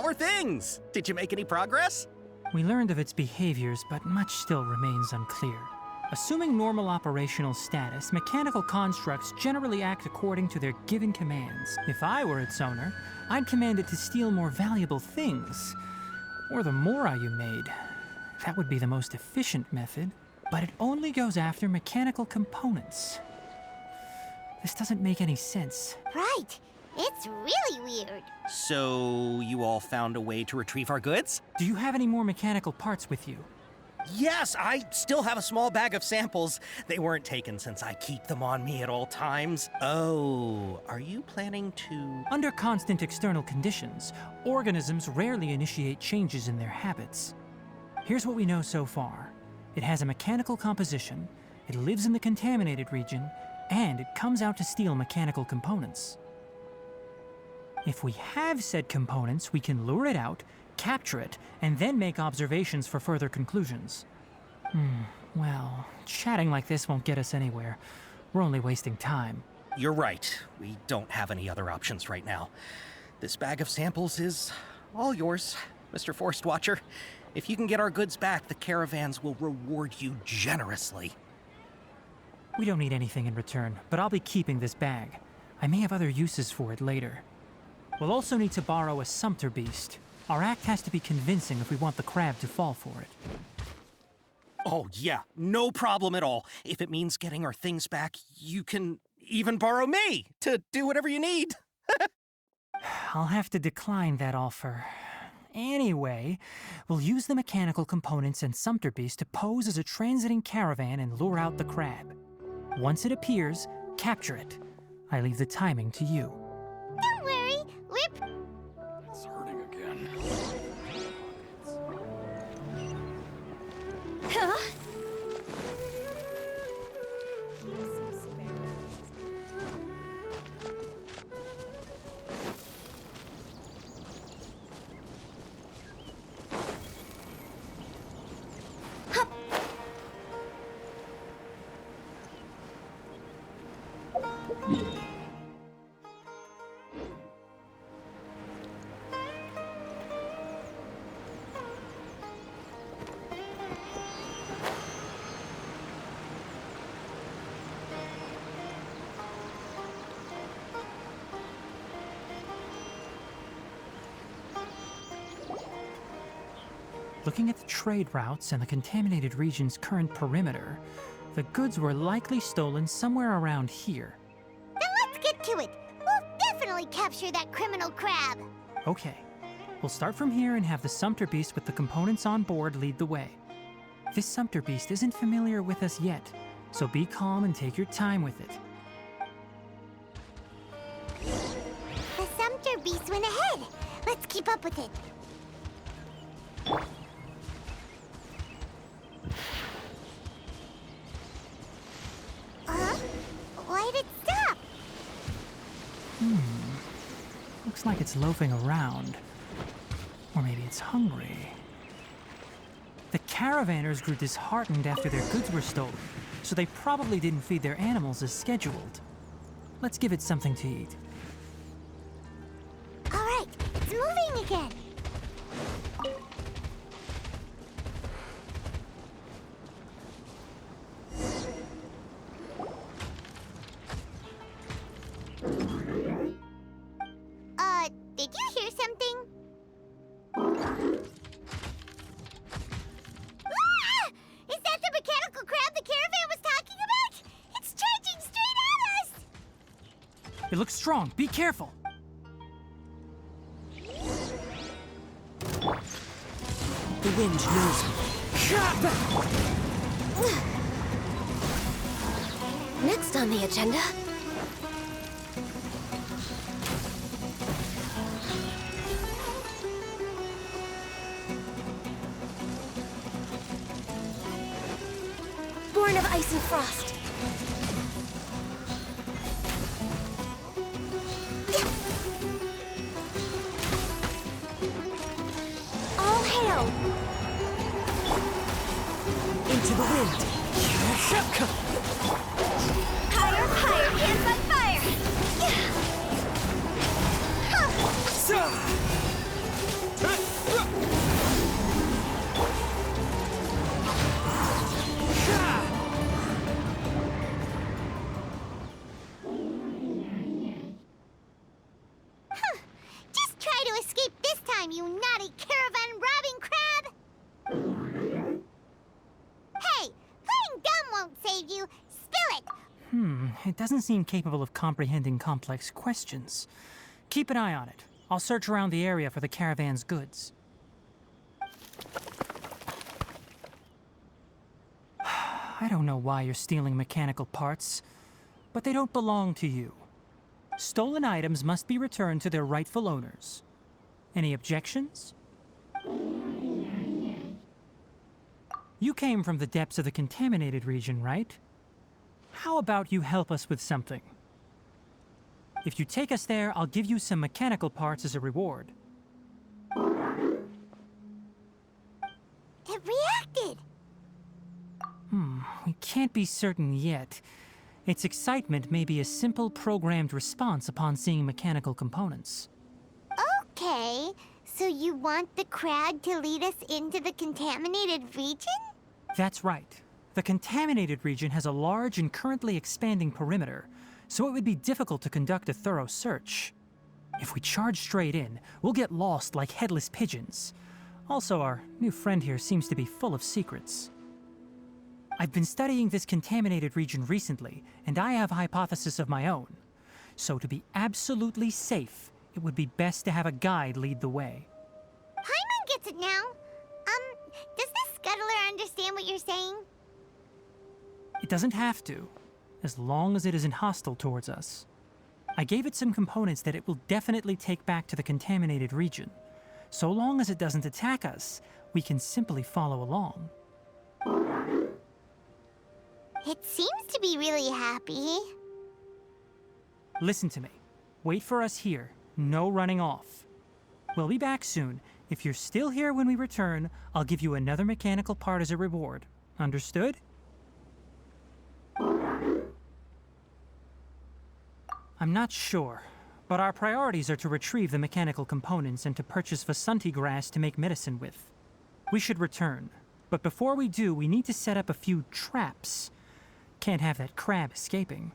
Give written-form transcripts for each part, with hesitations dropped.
How are things? Did you make any progress? We learned of its behaviors, but much still remains unclear. Assuming normal operational status, mechanical constructs generally act according to their given commands. If I were its owner, I'd command it to steal more valuable things. Or the Mora you made. That would be the most efficient method, but it only goes after mechanical components. This doesn't make any sense. Right. It's really weird. So, you all found a way to retrieve our goods? Do you have any more mechanical parts with you? Yes, I still have a small bag of samples. They weren't taken since I keep them on me at all times. Oh, are you planning to... Under constant external conditions, organisms rarely initiate changes in their habits. Here's what we know so far. It has a mechanical composition, it lives in the contaminated region, and it comes out to steal mechanical components. If we have said components, we can lure it out, capture it, and then make observations for further conclusions. Well, chatting like this won't get us anywhere. We're only wasting time. You're right. We don't have any other options right now. This bag of samples is all yours, Mr. Forest Watcher. If you can get our goods back, the caravans will reward you generously. We don't need anything in return, but I'll be keeping this bag. I may have other uses for it later. We'll also need to borrow a Sumpter Beast. Our act has to be convincing if we want the crab to fall for it. Oh, yeah, no problem at all. If it means getting our things back, you can even borrow me to do whatever you need. I'll have to decline that offer. Anyway, we'll use the mechanical components and Sumpter Beast to pose as a transiting caravan and lure out the crab. Once it appears, capture it. I leave the timing to you. Don't worry, we're... It's hurting again. Huh? Looking at the trade routes and the contaminated region's current perimeter, the goods were likely stolen somewhere around here. Then let's get to it. We'll definitely capture that criminal crab. Okay, we'll start from here and have the Sumpter Beast with the components on board lead the way. This Sumpter Beast isn't familiar with us yet, so be calm and take your time with it. The Sumpter Beast went ahead. Let's keep up with it. Why'd it stop? Looks like it's loafing around. Or maybe it's hungry. The caravanners grew disheartened after their goods were stolen, so they probably didn't feed their animals as scheduled. Let's give it something to eat. All right, it's moving again. Did you hear something? Ah! Is that the mechanical crab the caravan was talking about? It's charging straight at us! It looks strong. Be careful. The wind knows me. Next on the agenda. Born of ice and frost. All hail! Into the wind. Higher, higher, hands on fire! time, you naughty caravan robbing crab! Hey, playing dumb won't save you. Spill it! It doesn't seem capable of comprehending complex questions. Keep an eye on it. I'll search around the area for the caravan's goods. I don't know why you're stealing mechanical parts, but they don't belong to you. Stolen items must be returned to their rightful owners. Any objections? You came from the depths of the contaminated region, right? How about you help us with something? If you take us there, I'll give you some mechanical parts as a reward. It reacted! We can't be certain yet. Its excitement may be a simple programmed response upon seeing mechanical components. Okay, so you want the crab to lead us into the contaminated region? That's right. The contaminated region has a large and currently expanding perimeter, so it would be difficult to conduct a thorough search. If we charge straight in, we'll get lost like headless pigeons. Also, our new friend here seems to be full of secrets. I've been studying this contaminated region recently, and I have a hypothesis of my own. So to be absolutely safe, it would be best to have a guide lead the way. Paimon gets it now. Does the scuttler understand what you're saying? It doesn't have to, as long as it isn't hostile towards us. I gave it some components that it will definitely take back to the contaminated region. So long as it doesn't attack us, we can simply follow along. It seems to be really happy. Listen to me. Wait for us here. No running off. We'll be back soon. If you're still here when we return, I'll give you another mechanical part as a reward. Understood? I'm not sure, but our priorities are to retrieve the mechanical components and to purchase Vasanti grass to make medicine with. We should return, but before we do, we need to set up a few traps. Can't have that crab escaping.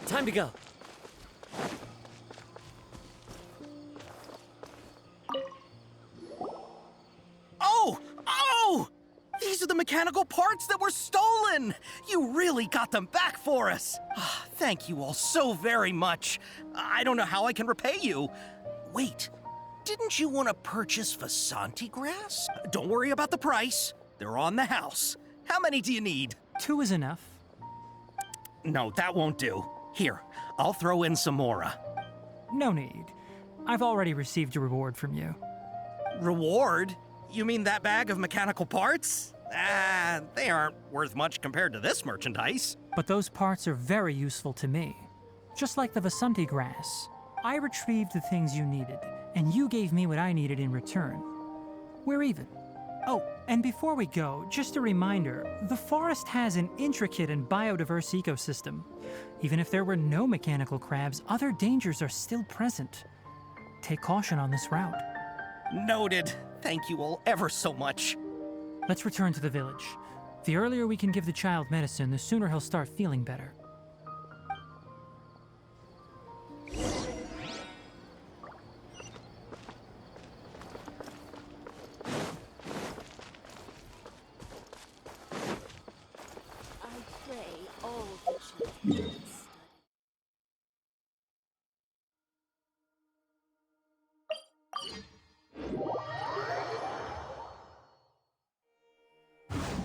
Time to go. Oh! Oh! These are the mechanical parts that were stolen! You really got them back for us! Ah, thank you all so very much. I don't know how I can repay you. Wait, didn't you want to purchase Vasanti grass? Don't worry about the price. They're on the house. How many do you need? 2 is enough. No, that won't do. Here, I'll throw in some more. No need. I've already received a reward from you. Reward? You mean that bag of mechanical parts? They aren't worth much compared to this merchandise. But those parts are very useful to me. Just like the Vasanti grass. I retrieved the things you needed, and you gave me what I needed in return. We're even. Oh, and before we go, just a reminder, the forest has an intricate and biodiverse ecosystem. Even if there were no mechanical crabs, other dangers are still present. Take caution on this route. Noted. Thank you all ever so much. Let's return to the village. The earlier we can give the child medicine, the sooner he'll start feeling better. I pray all the children study.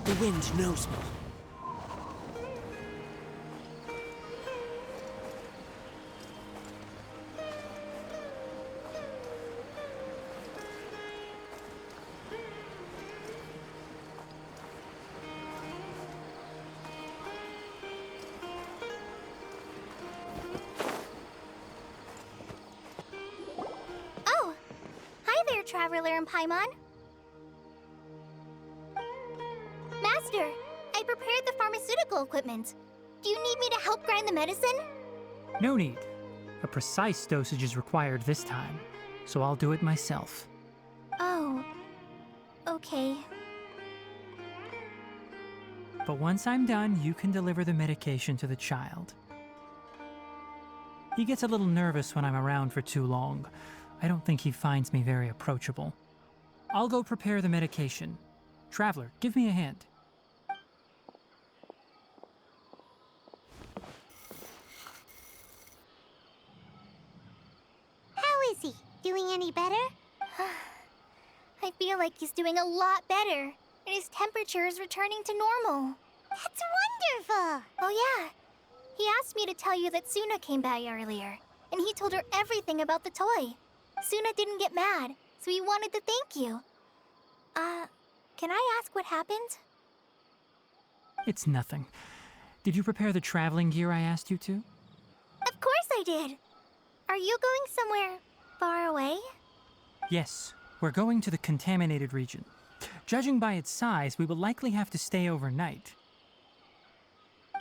The wind knows me. Traveler and Paimon. Master, I prepared the pharmaceutical equipment. Do you need me to help grind the medicine? No need. A precise dosage is required this time, so I'll do it myself. Oh, okay. But once I'm done, you can deliver the medication to the child. He gets a little nervous when I'm around for too long. I don't think he finds me very approachable. I'll go prepare the medication. Traveler, give me a hand. How is he? Doing any better? I feel like he's doing a lot better, and his temperature is returning to normal. That's wonderful! Oh yeah, he asked me to tell you that Suna came by earlier, and he told her everything about the toy. Suna didn't get mad, so he wanted to thank you. Can I ask what happened? It's nothing. Did you prepare the traveling gear I asked you to? Of course I did! Are you going somewhere far away? Yes, we're going to the contaminated region. Judging by its size, we will likely have to stay overnight.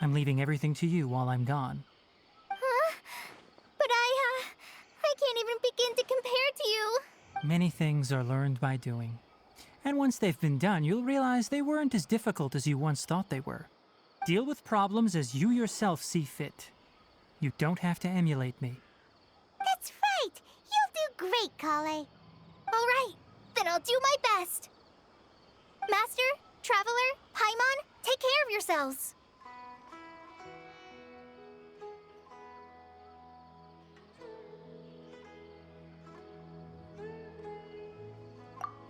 I'm leaving everything to you while I'm gone. Huh? But I can't even begin to compare to you. Many things are learned by doing. And once they've been done, you'll realize they weren't as difficult as you once thought they were. Deal with problems as you yourself see fit. You don't have to emulate me. That's right! You'll do great, Kale. All right, then I'll do my best. Master, Traveler, Paimon, take care of yourselves.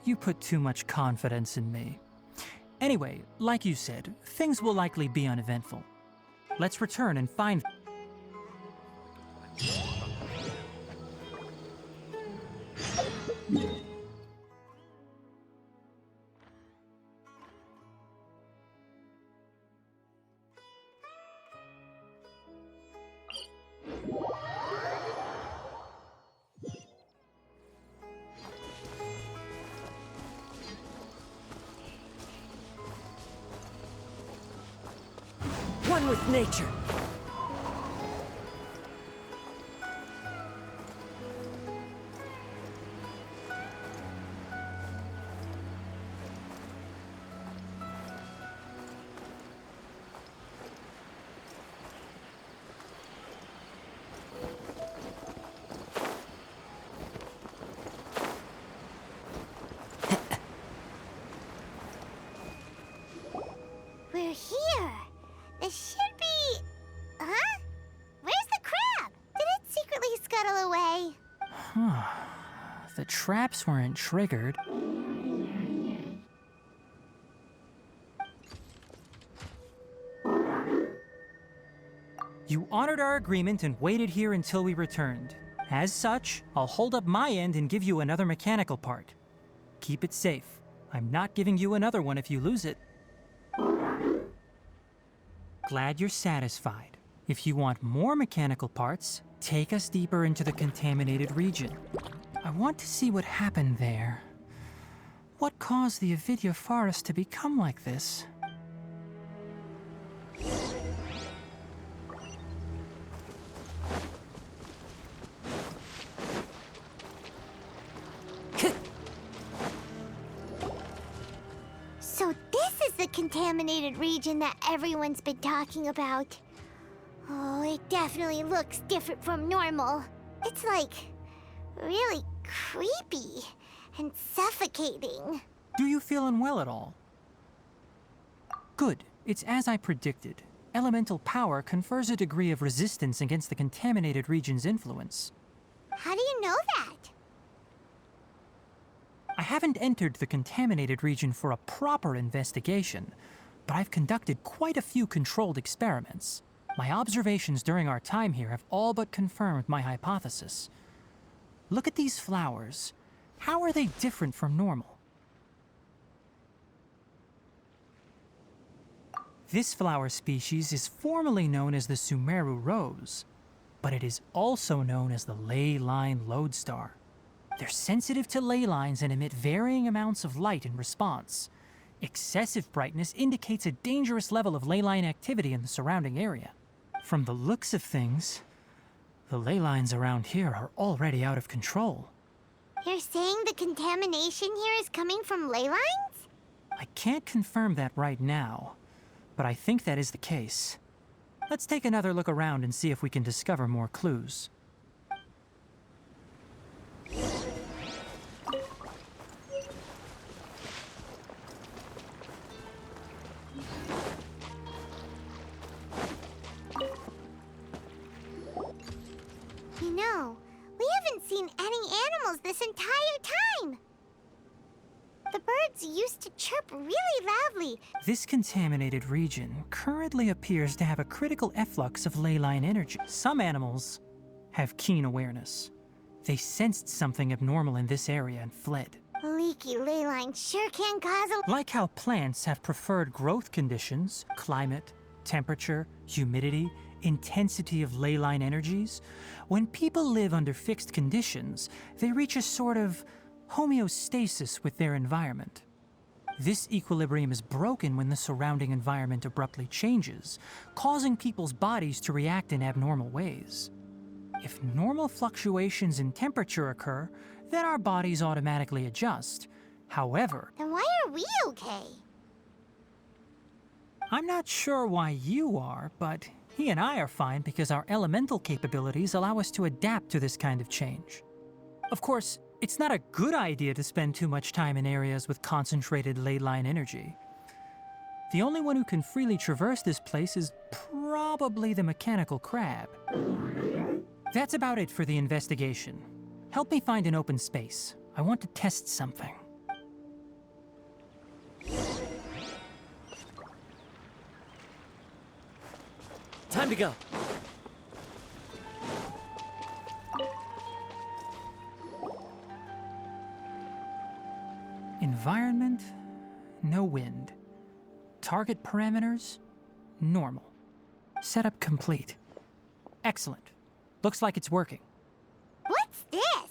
You put too much confidence in me. Anyway, like you said, things will likely be uneventful. Let's return and find... One with nature. We're here. This should be... Huh? Where's the crab? Did it secretly scuttle away? The traps weren't triggered. You honored our agreement and waited here until we returned. As such, I'll hold up my end and give you another mechanical part. Keep it safe. I'm not giving you another one if you lose it. Glad you're satisfied. If you want more mechanical parts, take us deeper into the contaminated region. I want to see what happened there. What caused the Avidya forest to become like this? So this is the contaminated region that everyone's been talking about. Oh, it definitely looks different from normal. It's like really creepy and suffocating. Do you feel unwell at all? Good. It's as I predicted. Elemental power confers a degree of resistance against the contaminated region's influence. How do you know that? I haven't entered the contaminated region for a proper investigation, but I've conducted quite a few controlled experiments. My observations during our time here have all but confirmed my hypothesis. Look at these flowers. How are they different from normal? This flower species is formally known as the Sumeru rose, but it is also known as the Ley Line lodestar. They're sensitive to ley lines and emit varying amounts of light in response. Excessive brightness indicates a dangerous level of ley line activity in the surrounding area. From the looks of things, the ley lines around here are already out of control. You're saying the contamination here is coming from ley lines? I can't confirm that right now, but I think that is the case. Let's take another look around and see if we can discover more clues. You know, we haven't seen any animals this entire time. The birds used to chirp really loudly. This contaminated region currently appears to have a critical efflux of ley line energy. Some animals have keen awareness. They sensed something abnormal in this area and fled. Leaky ley lines sure can cause a... Like how plants have preferred growth conditions, climate, temperature, humidity, intensity of ley line energies, when people live under fixed conditions, they reach a sort of homeostasis with their environment. This equilibrium is broken when the surrounding environment abruptly changes, causing people's bodies to react in abnormal ways. If normal fluctuations in temperature occur, then our bodies automatically adjust. However, Then why are we okay? I'm not sure why you are, but he and I are fine because our elemental capabilities allow us to adapt to this kind of change. Of course, it's not a good idea to spend too much time in areas with concentrated ley line energy. The only one who can freely traverse this place is probably the mechanical crab. That's about it for the investigation. Help me find an open space. I want to test something. Time to go. Environment, no wind. Target parameters, normal. Setup complete. Excellent. Looks like it's working. What's this?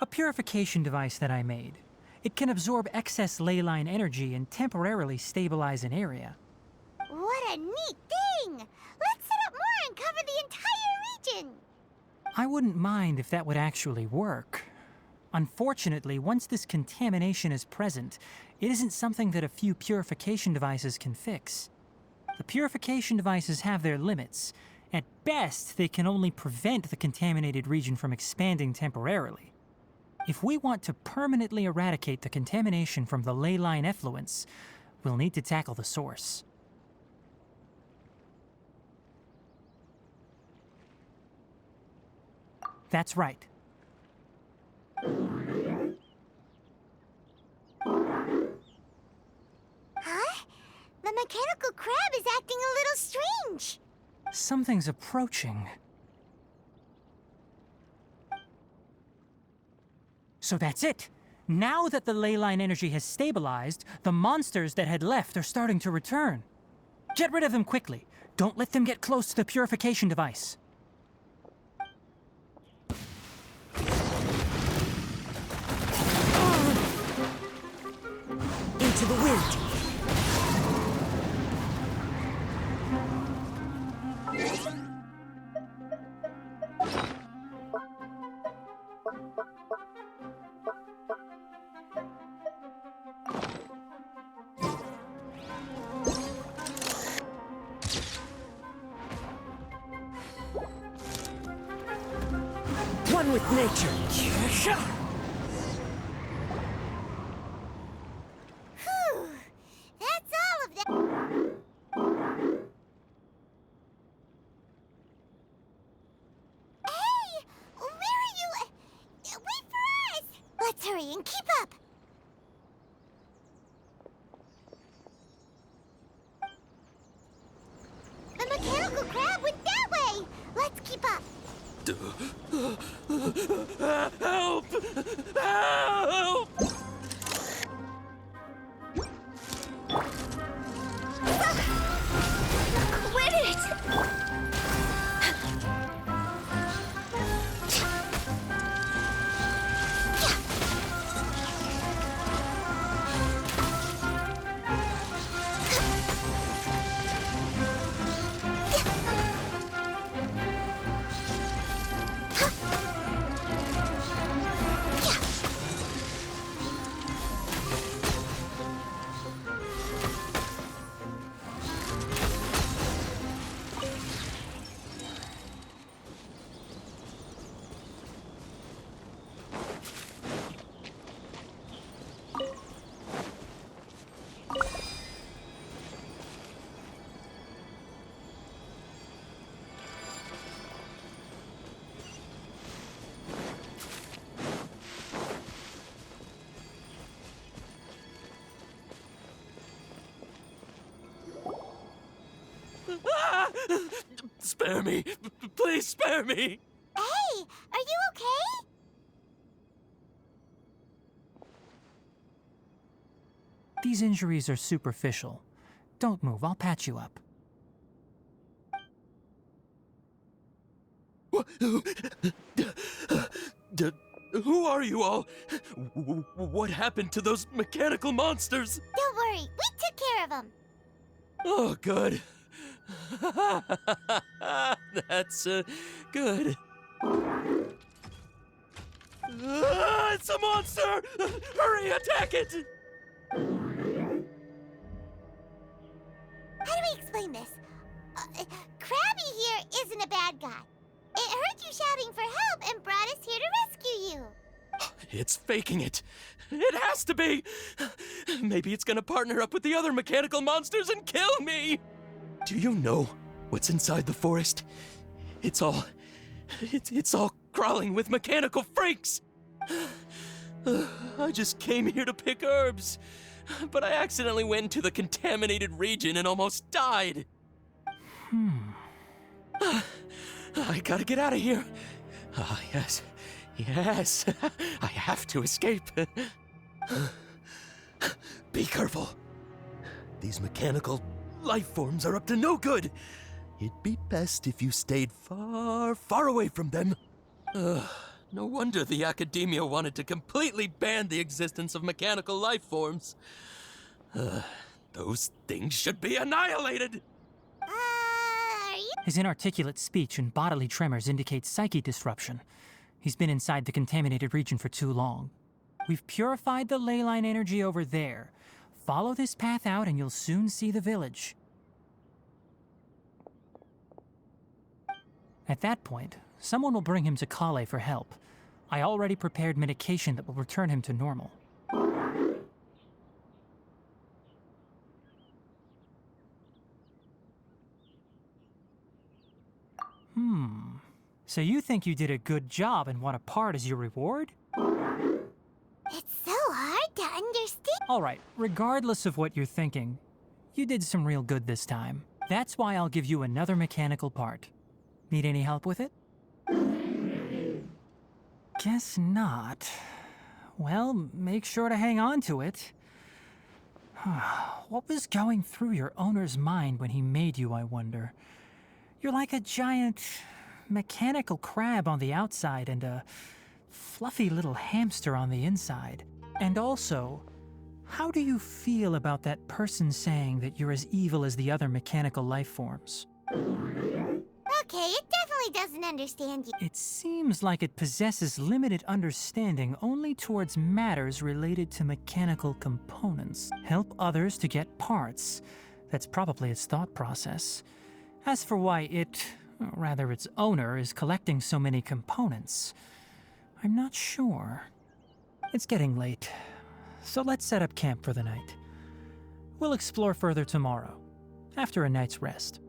A purification device that I made. It can absorb excess ley line energy and temporarily stabilize an area. What a neat thing! Let's set up more and cover the entire region! I wouldn't mind if that would actually work. Unfortunately, once this contamination is present, it isn't something that a few purification devices can fix. The purification devices have their limits. At best, they can only prevent the contaminated region from expanding temporarily. If we want to permanently eradicate the contamination from the ley line effluents, we'll need to tackle the source. That's right. Huh? The mechanical crab is acting a little strange. Something's approaching. So that's it. Now that the ley line energy has stabilized, the monsters that had left are starting to return. Get rid of them quickly. Don't let them get close to the purification device. Into the wind. One with nature. Whew. That's all of them. Hey! Where are you? Wait for us! Let's hurry and keep up! The mechanical crab went that way! Let's keep up! Help! Help! Quit it! Spare me. Please spare me. Hey, are you okay? These injuries are superficial. Don't move, I'll patch you up. Who are you all? What happened to those mechanical monsters? Don't worry, we took care of them. Oh, good. That's good. It's a monster! Hurry, attack it! How do we explain this? Krabby here isn't a bad guy. It heard you shouting for help and brought us here to rescue you. It's faking it. It has to be. Maybe it's gonna partner up with the other mechanical monsters and kill me. Do you know what's inside the forest? It's all crawling with mechanical freaks. I just came here to pick herbs, but I accidentally went into the contaminated region and almost died. I gotta get out of here. Ah, yes. Yes. I have to escape. Be careful. These mechanical life forms are up to no good. It'd be best if you stayed far, far away from them. No wonder the Academia wanted to completely ban the existence of mechanical life forms. Those things should be annihilated! Are you? His inarticulate speech and bodily tremors indicate psyche disruption. He's been inside the contaminated region for too long. We've purified the ley line energy over there. Follow this path out and you'll soon see the village. At that point, someone will bring him to Kale for help. I already prepared medication that will return him to normal. So you think you did a good job and want a part as your reward? It's so hard to understand. All right, regardless of what you're thinking, you did some real good this time. That's why I'll give you another mechanical part. Need any help with it? Guess not. Well, make sure to hang on to it. What was going through your owner's mind when he made you, I wonder? You're like a giant mechanical crab on the outside and a fluffy little hamster on the inside. And also, how do you feel about that person saying that you're as evil as the other mechanical life forms? Okay, it definitely doesn't understand you. It seems like it possesses limited understanding only towards matters related to mechanical components. Help others to get parts. That's probably its thought process. As for why it, or rather its owner, is collecting so many components, I'm not sure. It's getting late, so let's set up camp for the night. We'll explore further tomorrow, after a night's rest.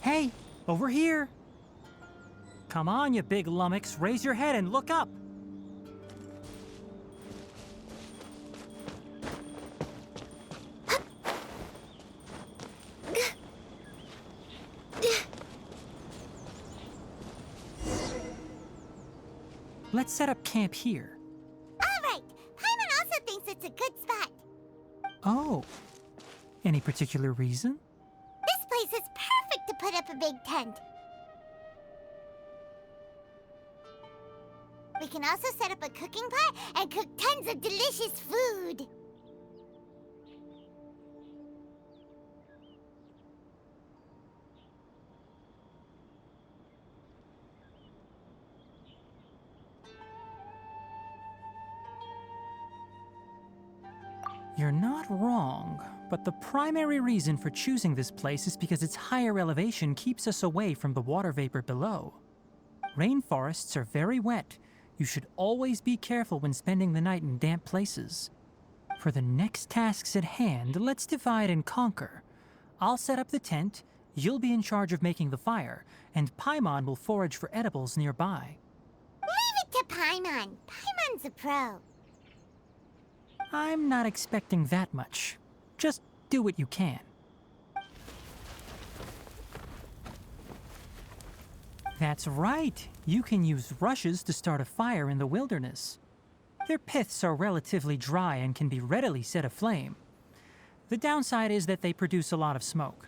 Hey, over here! Come on, you big lummox, raise your head and look up! Let's set up camp here. All right, Paimon also thinks it's a good spot. Oh, any particular reason? This place is perfect to put up a big tent. We can also set up a cooking pot and cook tons of delicious food. You're not wrong, but the primary reason for choosing this place is because its higher elevation keeps us away from the water vapor below. Rainforests are very wet. You should always be careful when spending the night in damp places. For the next tasks at hand, let's divide and conquer. I'll set up the tent, you'll be in charge of making the fire, and Paimon will forage for edibles nearby. Leave it to Paimon. Paimon's a pro. I'm not expecting that much. Just do what you can. That's right. You can use rushes to start a fire in the wilderness. Their piths are relatively dry and can be readily set aflame. The downside is that they produce a lot of smoke.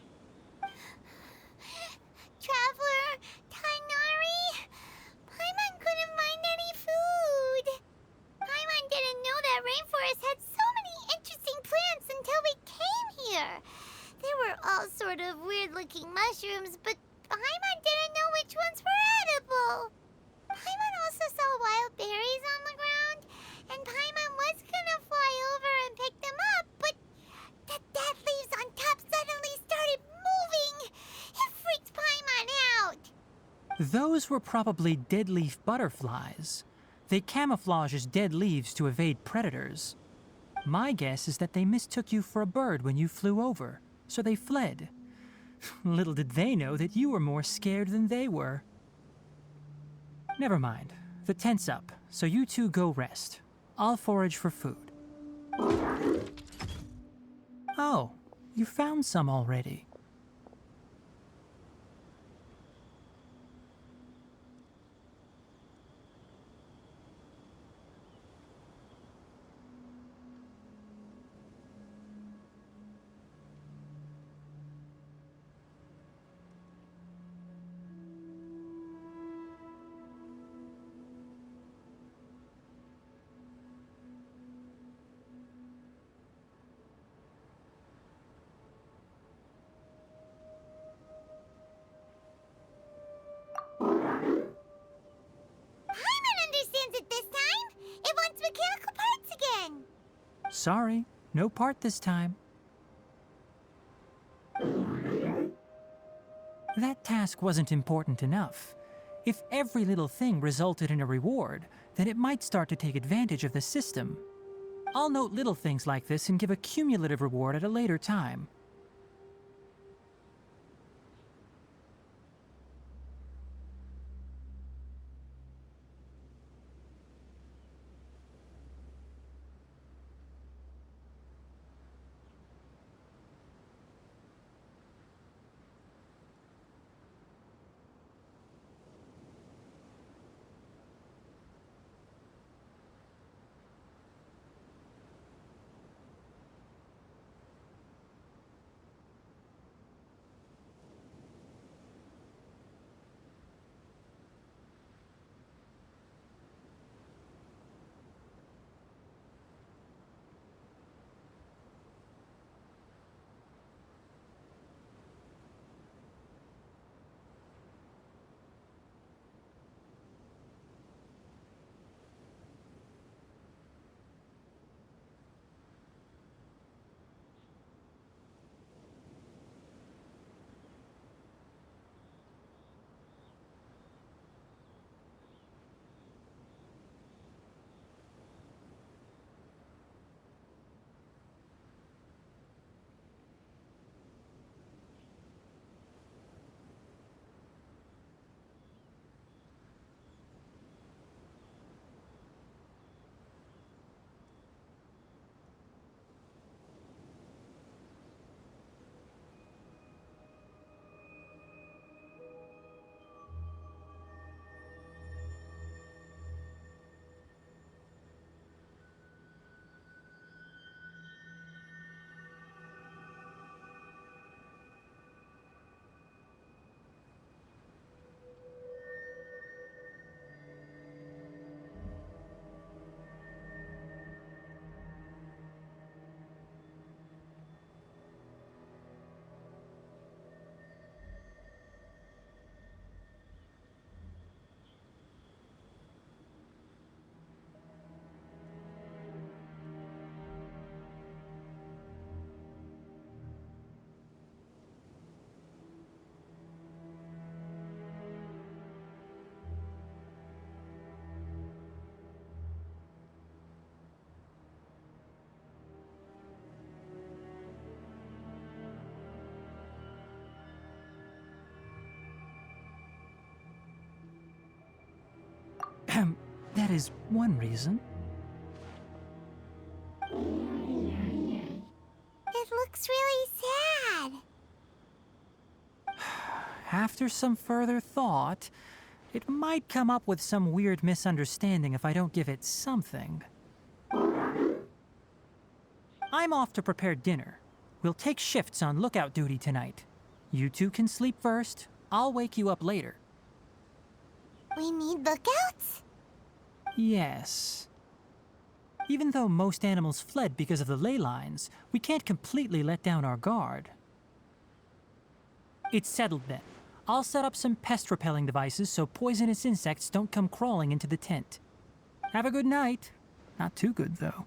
Traveler, Tainari, Paimon couldn't find any food. Paimon didn't know that rainforest had so many interesting plants until we came here. They were all sort of weird-looking mushrooms, but Paimon didn't know which ones were edible. Paimon also saw wild berries on the ground, and Paimon was gonna fly over and pick them up, but the dead leaves on top suddenly started moving. It freaked Paimon out. Those were probably deadleaf butterflies. They camouflage as dead leaves to evade predators. My guess is that they mistook you for a bird when you flew over, so they fled. Little did they know that you were more scared than they were. Never mind. The tent's up, so you two go rest. I'll forage for food. Oh, you found some already. Paimon understands it this time. It wants mechanical parts again. Sorry, no part this time. That task wasn't important enough. If every little thing resulted in a reward, then it might start to take advantage of the system. I'll note little things like this and give a cumulative reward at a later time. That is one reason. after some further thought, it might come up with some weird misunderstanding if I don't give it something. I'm off to prepare dinner. We'll take shifts on lookout duty tonight. You two can sleep first. I'll wake you up later. We need lookouts? Yes. Even though most animals fled because of the ley lines, we can't completely let down our guard. It's settled then. I'll set up some pest-repelling devices so poisonous insects don't come crawling into the tent. Have a good night. Not too good, though.